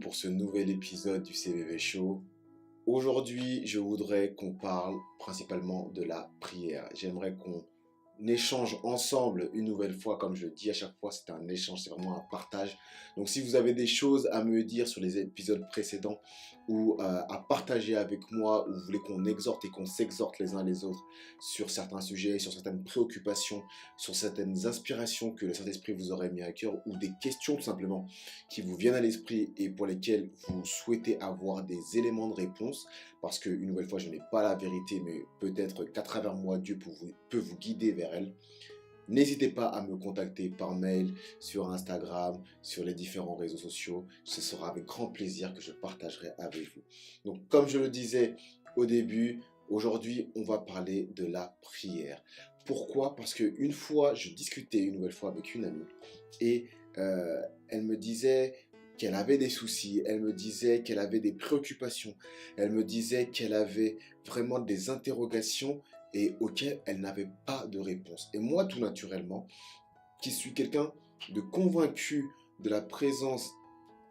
pour ce nouvel épisode du CVV Show. Aujourd'hui, je voudrais qu'on parle principalement de la prière. J'aimerais qu'on échange ensemble une nouvelle fois, comme je le dis à chaque fois, c'est un échange, c'est vraiment un partage. Donc si vous avez des choses à me dire sur les épisodes précédents ou à partager avec moi, ou vous voulez qu'on exhorte et qu'on s'exhorte les uns les autres sur certains sujets, sur certaines préoccupations, sur certaines inspirations que le Saint-Esprit vous aurait mis à cœur, ou des questions tout simplement qui vous viennent à l'esprit et pour lesquelles vous souhaitez avoir des éléments de réponse, parce que une nouvelle fois, je n'ai pas la vérité, mais peut-être qu'à travers moi, Dieu peut vous guider vers elle. N'hésitez pas à me contacter par mail, sur Instagram, sur les différents réseaux sociaux. Ce sera avec grand plaisir que je partagerai avec vous. Donc, comme je le disais au début, aujourd'hui, on va parler de la prière. Pourquoi? Parce qu'une fois, je discutais une nouvelle fois avec une amie et elle me disait qu'elle avait des soucis, elle me disait qu'elle avait des préoccupations, elle me disait qu'elle avait vraiment des interrogations et auxquelles elle n'avait pas de réponse. Et moi, tout naturellement, qui suis quelqu'un de convaincu de la présence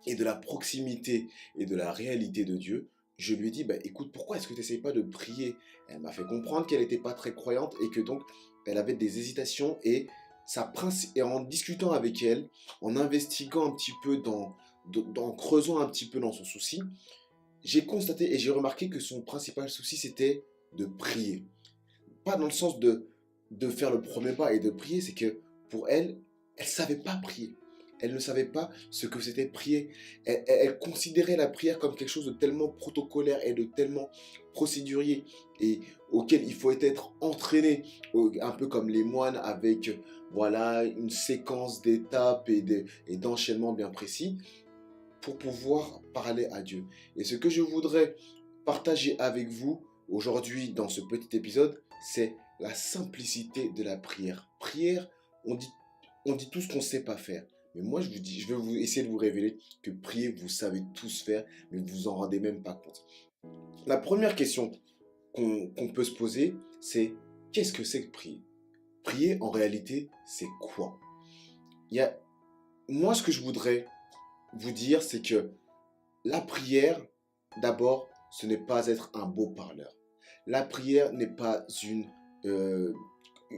et de la proximité et de la réalité de Dieu, je lui ai dit, bah, écoute, pourquoi est-ce que tu n'essayes pas de prier? Elle m'a fait comprendre qu'elle n'était pas très croyante et que donc elle avait des hésitations et en discutant avec elle, en investiguant un petit peu en creusant un petit peu dans son souci, j'ai constaté et j'ai remarqué que son principal souci c'était de prier. Pas dans le sens de faire le premier pas et de prier, c'est que pour elle, elle ne savait pas prier. Elle ne savait pas ce que c'était prier. Elle considérait la prière comme quelque chose de tellement protocolaire et de tellement procédurier et auquel il faut être entraîné, un peu comme les moines avec voilà, une séquence d'étapes et d'enchaînements bien précis pour pouvoir parler à Dieu. Et ce que je voudrais partager avec vous aujourd'hui dans ce petit épisode, c'est la simplicité de la prière. Prière, on dit tout ce qu'on ne sait pas faire. Mais moi, je vais essayer de vous révéler que prier, vous savez tous faire, mais vous vous en rendez même pas compte. La première question qu'on peut se poser, c'est qu'est-ce que c'est que prier? Prier, en réalité, c'est quoi? Moi, ce que je voudrais vous dire, c'est que la prière, d'abord, ce n'est pas être un beau parleur. La prière n'est pas euh,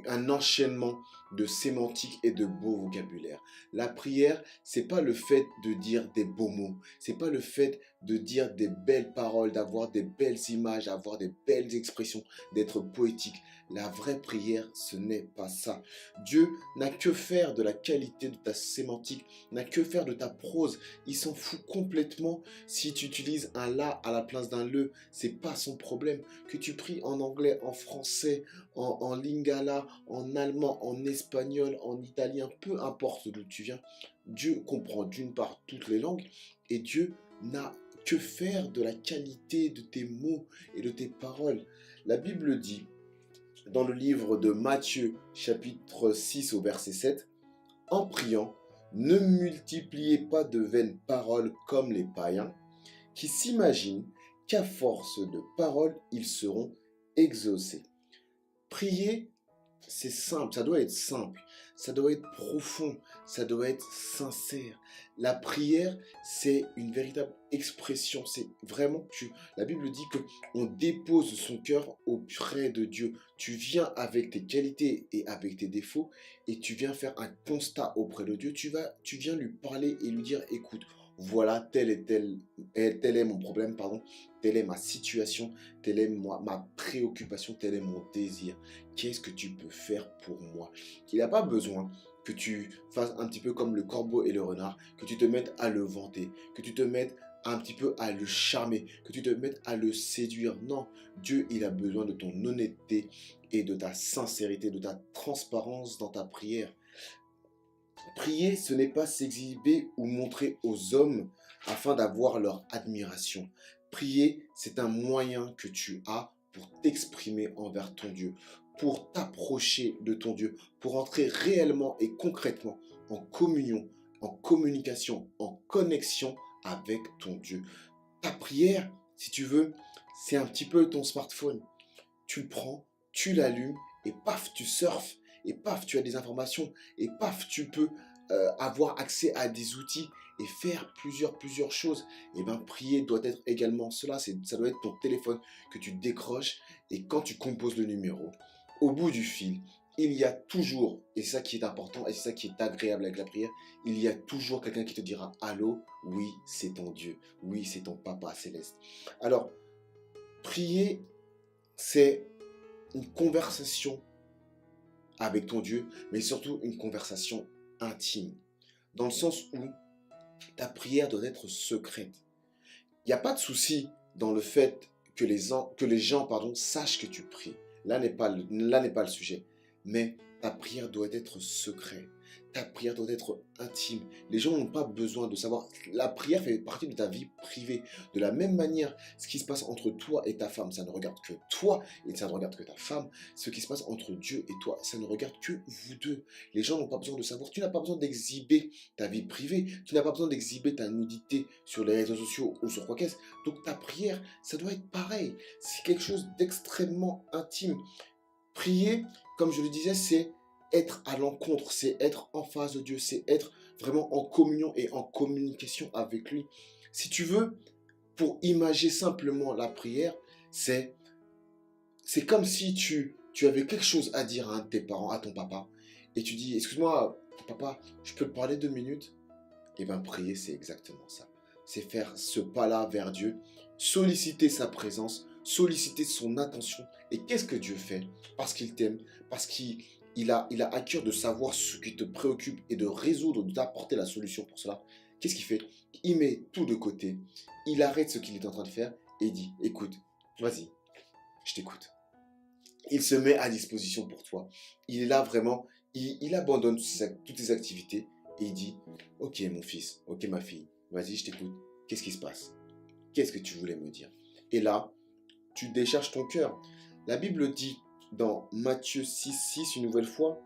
un enchaînement de sémantique et de beau vocabulaire. La prière, c'est pas le fait de dire des beaux mots, c'est pas le fait de dire des belles paroles, d'avoir des belles images, d'avoir des belles expressions, d'être poétique. La vraie prière, ce n'est pas ça. Dieu n'a que faire de la qualité de ta sémantique, n'a que faire de ta prose. Il s'en fout complètement si tu utilises un la à la place d'un le. C'est pas son problème. Que tu pries en anglais, en français, en lingala, en allemand, en espagnol, en italien, peu importe d'où tu viens, Dieu comprend d'une part toutes les langues et Dieu n'a que faire de la qualité de tes mots et de tes paroles. La Bible dit dans le livre de Matthieu chapitre 6 au verset 7, en priant, ne multipliez pas de vaines paroles comme les païens qui s'imaginent qu'à force de paroles, ils seront exaucés. Prier, c'est simple, ça doit être simple, ça doit être profond, ça doit être sincère. La prière, c'est une véritable expression, c'est vraiment, la Bible dit que on dépose son cœur auprès de Dieu. Tu viens avec tes qualités et avec tes défauts et tu viens faire un constat auprès de Dieu. Tu viens lui parler et lui dire, écoute, voilà tel est mon problème, pardon, telle est ma situation, telle est ma préoccupation, tel est mon désir. Qu'est-ce que tu peux faire pour moi? Il n'a pas besoin que tu fasses un petit peu comme le corbeau et le renard, que tu te mettes à le vanter, que tu te mettes un petit peu à le charmer, que tu te mettes à le séduire. Non, Dieu, il a besoin de ton honnêteté et de ta sincérité, de ta transparence dans ta prière. Prier, ce n'est pas s'exhiber ou montrer aux hommes afin d'avoir leur admiration. Prier, c'est un moyen que tu as pour t'exprimer envers ton Dieu, pour t'approcher de ton Dieu, pour entrer réellement et concrètement en communion, en communication, en connexion avec ton Dieu. Ta prière, si tu veux, c'est un petit peu ton smartphone. Tu le prends, tu l'allumes et paf, tu surfes. Et paf, tu as des informations. Et paf, tu peux avoir accès à des outils. et faire plusieurs choses. Et bien, prier doit être également cela. Ça doit être ton téléphone que tu décroches et quand tu composes le numéro, au bout du fil, il y a toujours, et c'est ça qui est important, et c'est ça qui est agréable avec la prière, il y a toujours quelqu'un qui te dira, allô, oui, c'est ton Dieu, oui, c'est ton Papa céleste. Alors, prier, c'est une conversation avec ton Dieu, mais surtout une conversation intime, dans le sens où ta prière doit être secrète. Il n'y a pas de souci dans le fait que les gens sachent que tu pries. Là n'est pas le sujet. Mais ta prière doit être secrète. Ta prière doit être intime. Les gens n'ont pas besoin de savoir. La prière fait partie de ta vie privée. De la même manière, ce qui se passe entre toi et ta femme, ça ne regarde que toi et ça ne regarde que ta femme. Ce qui se passe entre Dieu et toi, ça ne regarde que vous deux. Les gens n'ont pas besoin de savoir. Tu n'as pas besoin d'exhiber ta vie privée. Tu n'as pas besoin d'exhiber ta nudité sur les réseaux sociaux ou sur quoi qu'est-ce. Donc ta prière, ça doit être pareil. C'est quelque chose d'extrêmement intime. Prier, comme je le disais, c'est être à l'encontre, c'est être en face de Dieu, c'est être vraiment en communion et en communication avec lui. Si tu veux, pour imager simplement la prière, c'est comme si tu avais quelque chose à dire à un de tes parents, à ton papa, et tu dis, excuse-moi, papa, je peux te parler 2 minutes? Et bien, prier, c'est exactement ça. C'est faire ce pas-là vers Dieu, solliciter sa présence, solliciter son attention. Et qu'est-ce que Dieu fait? Parce qu'il t'aime, parce qu'il a à cœur de savoir ce qui te préoccupe et de résoudre, d'apporter la solution pour cela. Qu'est-ce qu'il fait? Il met tout de côté, il arrête ce qu'il est en train de faire et il dit, écoute, vas-y, je t'écoute. Il se met à disposition pour toi. Il est là vraiment, il abandonne toutes ses activités et il dit, ok mon fils, ok ma fille, vas-y je t'écoute, qu'est-ce qui se passe? Qu'est-ce que tu voulais me dire? Et là, tu décharges ton cœur. La Bible dit dans Matthieu 6,6 une nouvelle fois,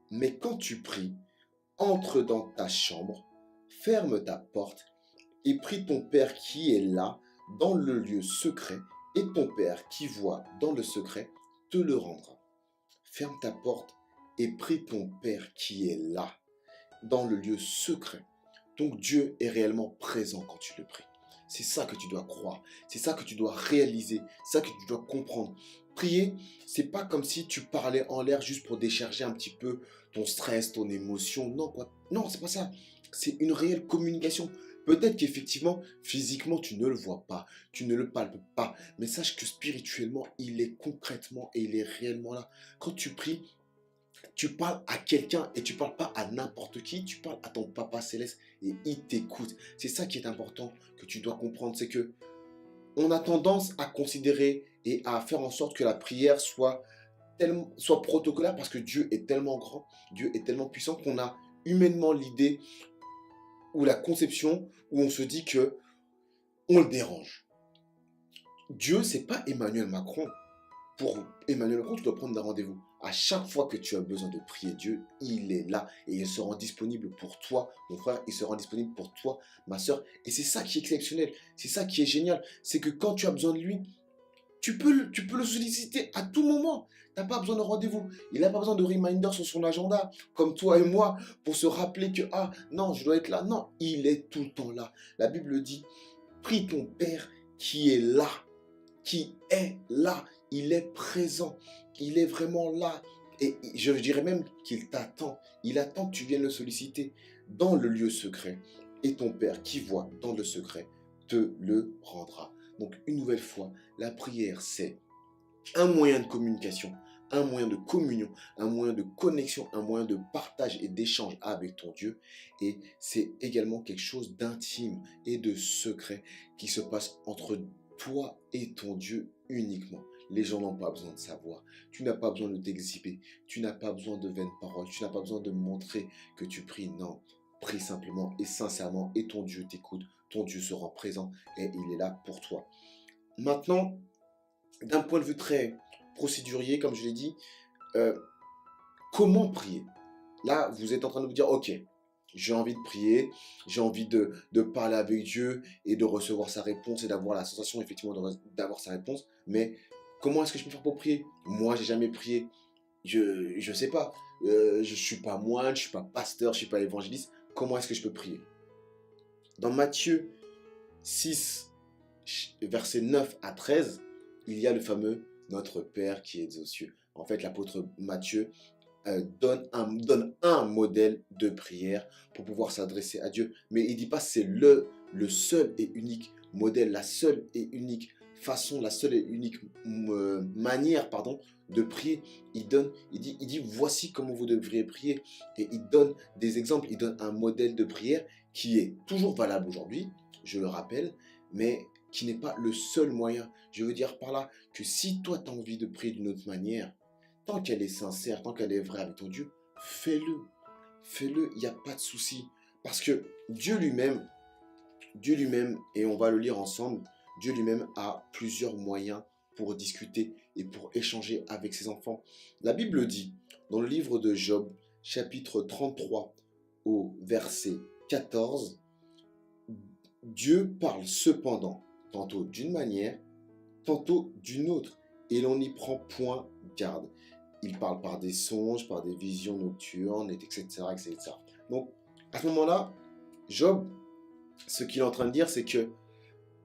mais quand tu pries, entre dans ta chambre, ferme ta porte et prie ton Père qui est là, dans le lieu secret, et ton Père qui voit dans le secret te le rendra. Ferme ta porte et prie ton Père qui est là, dans le lieu secret. Donc Dieu est réellement présent quand tu le pries. C'est ça que tu dois croire, c'est ça que tu dois réaliser, c'est ça que tu dois comprendre. Prier, c'est pas comme si tu parlais en l'air juste pour décharger un petit peu ton stress, ton émotion. Non, quoi. Non, c'est pas ça. C'est une réelle communication. Peut-être qu'effectivement, physiquement, tu ne le vois pas, tu ne le palpes pas, mais sache que spirituellement, il est concrètement et il est réellement là. Quand tu pries, tu parles à quelqu'un et tu parles pas à n'importe qui, tu parles à ton Papa Céleste et il t'écoute. C'est ça qui est important que tu dois comprendre, c'est que on a tendance à considérer et à faire en sorte que la prière soit protocolaire parce que Dieu est tellement grand, Dieu est tellement puissant qu'on a humainement l'idée ou la conception où on se dit que on le dérange. Dieu, c'est pas Emmanuel Macron. Pour Emmanuel Macron, tu dois prendre un rendez-vous. À chaque fois que tu as besoin de prier Dieu, il est là et il se rend disponible pour toi, mon frère, il se rend disponible pour toi, ma soeur. Et c'est ça qui est exceptionnel, c'est ça qui est génial, c'est que quand tu as besoin de lui, tu peux le solliciter à tout moment. Tu n'as pas besoin de rendez-vous. Il n'a pas besoin de reminder sur son agenda, comme toi et moi, pour se rappeler que, ah non, je dois être là. Non, il est tout le temps là. La Bible dit, prie ton Père qui est là, qui est là. Il est présent. Il est vraiment là. Et je dirais même qu'il t'attend. Il attend que tu viennes le solliciter dans le lieu secret. Et ton Père qui voit dans le secret te le rendra. Donc une nouvelle fois, la prière, c'est un moyen de communication, un moyen de communion, un moyen de connexion, un moyen de partage et d'échange avec ton Dieu. Et c'est également quelque chose d'intime et de secret qui se passe entre toi et ton Dieu uniquement. Les gens n'ont pas besoin de savoir. Tu n'as pas besoin de t'exhiber. Tu n'as pas besoin de vaines paroles. Tu n'as pas besoin de montrer que tu pries. Non, prie simplement et sincèrement et ton Dieu t'écoute. Ton Dieu se rend présent et il est là pour toi. Maintenant, d'un point de vue très procédurier, comme je l'ai dit, comment prier? Là, vous êtes en train de vous dire, ok, j'ai envie de prier, j'ai envie de parler avec Dieu et de recevoir sa réponse et d'avoir la sensation effectivement d'avoir sa réponse, mais comment est-ce que je peux faire pour prier? Moi, j'ai jamais prié, je sais pas, je suis pas moine, je suis pas pasteur, je suis pas évangéliste, comment est-ce que je peux prier? Dans Matthieu 6, versets 9 à 13, il y a le fameux Notre Père qui es aux cieux. En fait, l'apôtre Matthieu donne un modèle de prière pour pouvoir s'adresser à Dieu. Mais il ne dit pas c'est le seul et unique modèle, la seule et unique façon, la seule et unique manière de prier. Il dit voici comment vous devriez prier. Et il donne des exemples, il donne un modèle de prière qui est toujours valable aujourd'hui, je le rappelle, mais qui n'est pas le seul moyen. Je veux dire par là que si toi tu as envie de prier d'une autre manière, tant qu'elle est sincère, tant qu'elle est vraie avec ton Dieu, fais-le. Fais-le, il n'y a pas de souci. Parce que Dieu lui-même, et on va le lire ensemble, Dieu lui-même a plusieurs moyens pour discuter et pour échanger avec ses enfants. La Bible dit, dans le livre de Job, chapitre 33, au verset 14, Dieu parle cependant, tantôt d'une manière, tantôt d'une autre, et l'on n'y prend point garde. Il parle par des songes, par des visions nocturnes, etc., etc. Donc, à ce moment-là, Job, ce qu'il est en train de dire, c'est que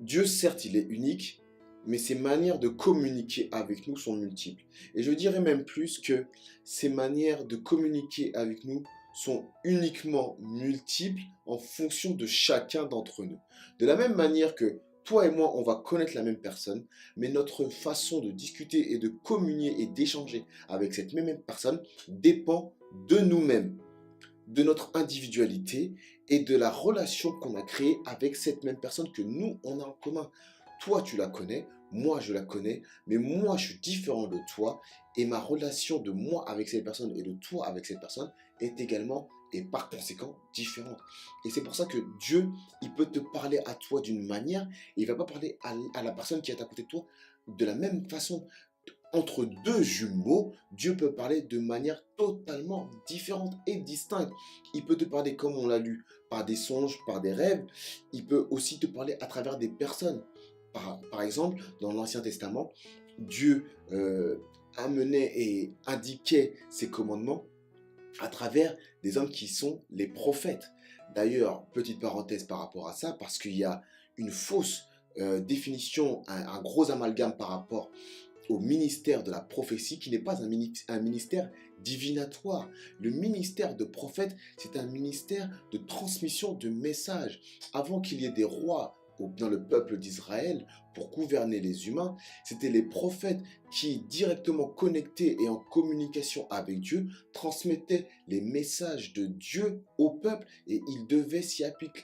Dieu, certes, il est unique, mais ses manières de communiquer avec nous sont multiples. Et je dirais même plus que ses manières de communiquer avec nous sont uniquement multiples en fonction de chacun d'entre nous. De la même manière que toi et moi, on va connaître la même personne, mais notre façon de discuter et de communier et d'échanger avec cette même personne dépend de nous-mêmes, de notre individualité et de la relation qu'on a créée avec cette même personne que nous, on a en commun. Toi, tu la connais, moi, je la connais, mais moi, je suis différent de toi et ma relation de moi avec cette personne et de toi avec cette personne est également et par conséquent différente. Et c'est pour ça que Dieu, il peut te parler à toi d'une manière et il ne va pas parler à la personne qui est à côté de toi de la même façon. Entre deux jumeaux, Dieu peut parler de manière totalement différente et distincte. Il peut te parler, comme on l'a lu, par des songes, par des rêves. Il peut aussi te parler à travers des personnes. Par exemple, dans l'Ancien Testament, Dieu amenait et indiquait ses commandements à travers des hommes qui sont les prophètes. D'ailleurs, petite parenthèse par rapport à ça, parce qu'il y a une fausse définition, un gros amalgame par rapport au ministère de la prophétie qui n'est pas un ministère divinatoire. Le ministère de prophète, c'est un ministère de transmission de messages. Avant qu'il y ait des rois dans le peuple d'Israël pour gouverner les humains, c'était les prophètes qui, directement connectés et en communication avec Dieu, transmettaient les messages de Dieu au peuple et ils devaient s'y appliquer.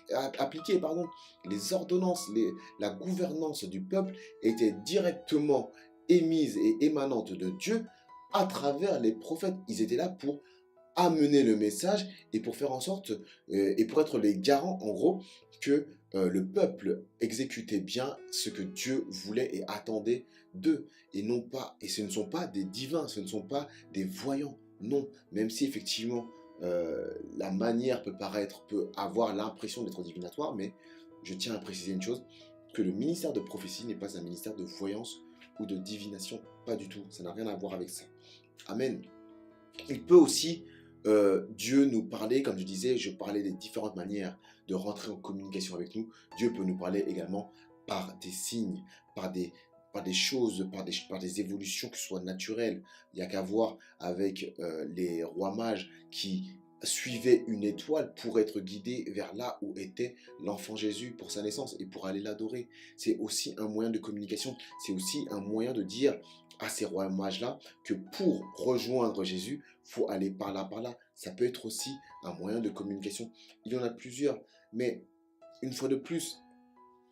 Les ordonnances, la gouvernance du peuple était directement émise et émanante de Dieu à travers les prophètes. Ils étaient là pour amener le message et pour faire en sorte, et pour être les garants, en gros, que le peuple exécutait bien ce que Dieu voulait et attendait d'eux. Et non pas, et ce ne sont pas des divins, ce ne sont pas des voyants, non. Même si effectivement, la manière peut avoir l'impression d'être divinatoire, mais je tiens à préciser une chose, que le ministère de prophétie n'est pas un ministère de voyance ou de divination, pas du tout, ça n'a rien à voir avec ça. Amen. Il peut aussi, Dieu nous parler, comme je disais, je parlais des différentes manières de rentrer en communication avec nous. Dieu peut nous parler également par des signes, par des choses, par des évolutions qui soient naturelles. Il n'y a qu'à voir avec les rois mages qui suivaient une étoile pour être guidés vers là où était l'enfant Jésus pour sa naissance et pour aller l'adorer. C'est aussi un moyen de communication, c'est aussi un moyen de dire à ces rois mages-là que pour rejoindre Jésus, il faut aller par là, par là. Ça peut être aussi un moyen de communication. Il y en a plusieurs, mais une fois de plus,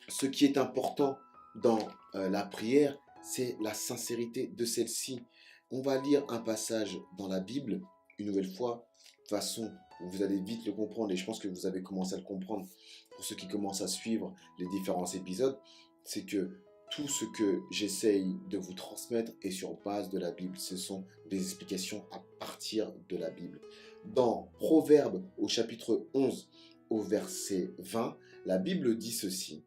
ce qui est important dans la prière, c'est la sincérité de celle-ci. On va lire un passage dans la Bible, une nouvelle fois. De toute façon, vous allez vite le comprendre et je pense que vous avez commencé à le comprendre pour ceux qui commencent à suivre les différents épisodes. C'est que tout ce que j'essaye de vous transmettre est sur base de la Bible. Ce sont des explications à partir de la Bible. Dans Proverbes au chapitre 11 au verset 20, la Bible dit ceci.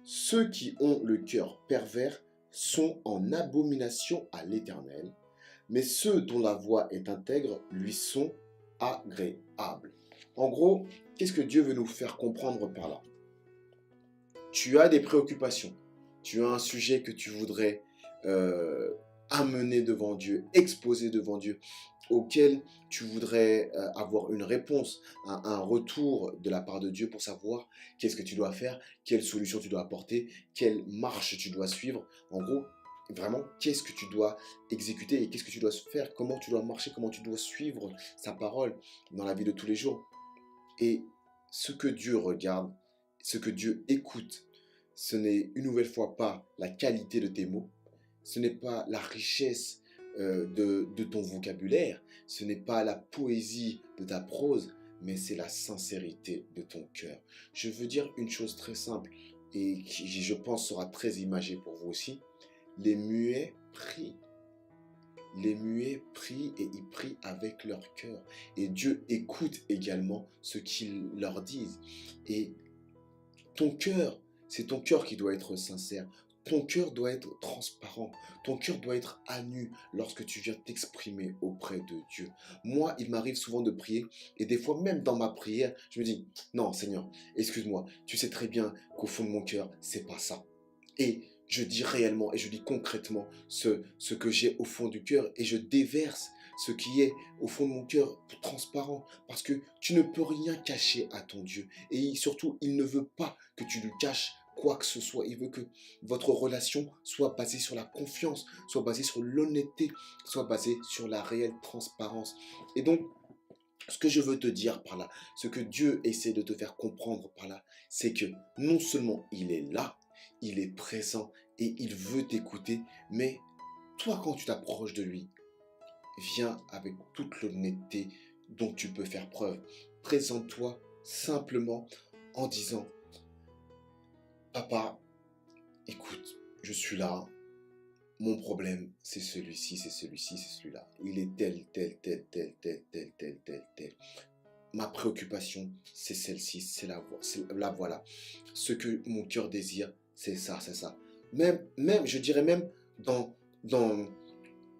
Ceux qui ont le cœur pervers sont en abomination à l'Éternel, mais ceux dont la voix est intègre lui sont agréables. En gros, qu'est-ce que Dieu veut nous faire comprendre par là? tu as des préoccupations, tu as un sujet que tu voudrais amener devant Dieu, exposer devant Dieu, auquel tu voudrais avoir une réponse, un retour de la part de Dieu pour savoir qu'est-ce que tu dois faire, quelle solution tu dois apporter, quelle marche tu dois suivre. En gros, vraiment, qu'est-ce que tu dois exécuter et qu'est-ce que tu dois faire, comment tu dois marcher, comment tu dois suivre sa parole dans la vie de tous les jours. Et ce que Dieu regarde, ce que Dieu écoute, ce n'est une nouvelle fois pas la qualité de tes mots, ce n'est pas la richesse de ton vocabulaire, ce n'est pas la poésie de ta prose, mais c'est la sincérité de ton cœur. Je veux dire une chose très simple et qui, je pense, sera très imagée pour vous aussi. Les muets prient. Les muets prient et ils prient avec leur cœur. Et Dieu écoute également ce qu'ils leur disent. Et ton cœur, c'est ton cœur qui doit être sincère. Ton cœur doit être transparent. Ton cœur doit être à nu lorsque tu viens t'exprimer auprès de Dieu. Moi, il m'arrive souvent de prier et des fois même dans ma prière, je me dis, non Seigneur, excuse-moi, tu sais très bien qu'au fond de mon cœur, c'est pas ça. Et je dis réellement et je dis concrètement ce que j'ai au fond du cœur et je déverse ce qui est au fond de mon cœur transparent parce que tu ne peux rien cacher à ton Dieu et surtout il ne veut pas que tu lui caches quoi que ce soit. Il veut que votre relation soit basée sur la confiance, soit basée sur l'honnêteté, soit basée sur la réelle transparence. Et donc, ce que je veux te dire par là, ce que Dieu essaie de te faire comprendre par là, c'est que non seulement il est là, il est présent et il veut t'écouter, mais toi quand tu t'approches de lui, viens avec toute l'honnêteté dont tu peux faire preuve. Présente-toi simplement en disant, papa, écoute, je suis là, mon problème c'est celui-ci, c'est celui-ci, c'est celui-là. Il est tel, tel, tel, tel, tel, tel, tel, tel, tel. Ma préoccupation, c'est celle-ci, c'est la voilà. Ce que mon cœur désire, c'est ça, c'est ça. Même, je dirais même dans, dans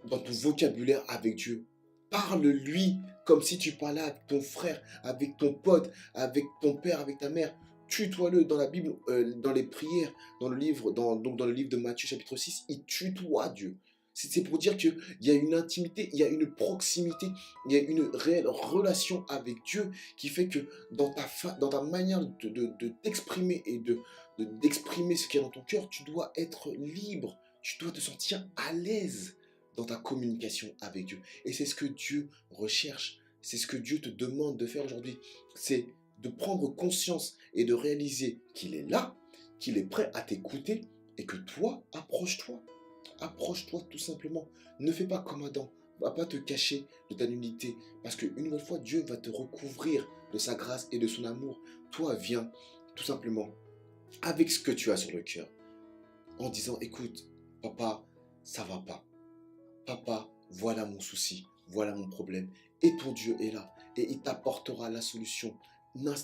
ton vocabulaire avec Dieu. Parle-lui comme si tu parlais avec ton frère, avec ton pote, avec ton père, avec ta mère. Tutoie-le dans la Bible, dans les prières, dans le livre, donc dans le livre de Matthieu chapitre 6, il tutoie Dieu. C'est pour dire qu'il y a une intimité, il y a une proximité, il y a une réelle relation avec Dieu qui fait que dans ta manière de t'exprimer et d'exprimer ce qu'il y a dans ton cœur, tu dois être libre, tu dois te sentir à l'aise dans ta communication avec Dieu. Et c'est ce que Dieu recherche, c'est ce que Dieu te demande de faire aujourd'hui. C'est de prendre conscience et de réaliser qu'il est là, qu'il est prêt à t'écouter et que toi, approche-toi. Approche-toi tout simplement. Ne fais pas comme Adam. Va pas te cacher de ta nudité. Parce qu'une nouvelle fois, Dieu va te recouvrir de sa grâce et de son amour. Toi, viens tout simplement avec ce que tu as sur le cœur. En disant, écoute, papa, ça va pas. Papa, voilà mon souci, voilà mon problème. Et ton Dieu est là. Et il t'apportera la solution.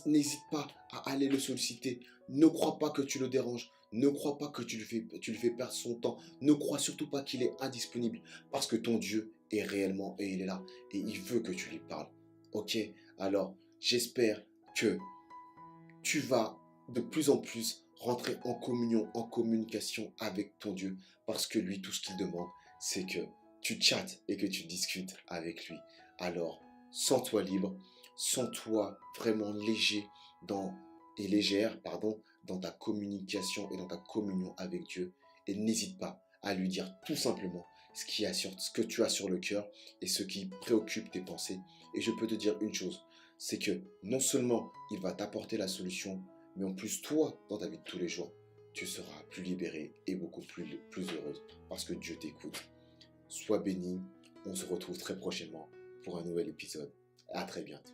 N'hésite pas à aller le solliciter. Ne crois pas que tu le déranges. Ne crois pas que tu lui fais perdre son temps. Ne crois surtout pas qu'il est indisponible. Parce que ton Dieu est réellement et il est là. Et il veut que tu lui parles. Ok? Alors, j'espère que tu vas de plus en plus rentrer en communion, en communication avec ton Dieu. Parce que lui, tout ce qu'il demande, c'est que tu chattes et que tu discutes avec lui. Alors, sens-toi libre, sens-toi vraiment léger et légère, dans ta communication et dans ta communion avec Dieu. Et n'hésite pas à lui dire tout simplement ce que tu as sur le cœur et ce qui préoccupe tes pensées. Et je peux te dire une chose, c'est que non seulement il va t'apporter la solution, mais en plus toi, dans ta vie de tous les jours, tu seras plus libéré et beaucoup plus heureuse parce que Dieu t'écoute. Sois béni, on se retrouve très prochainement pour un nouvel épisode. À très bientôt.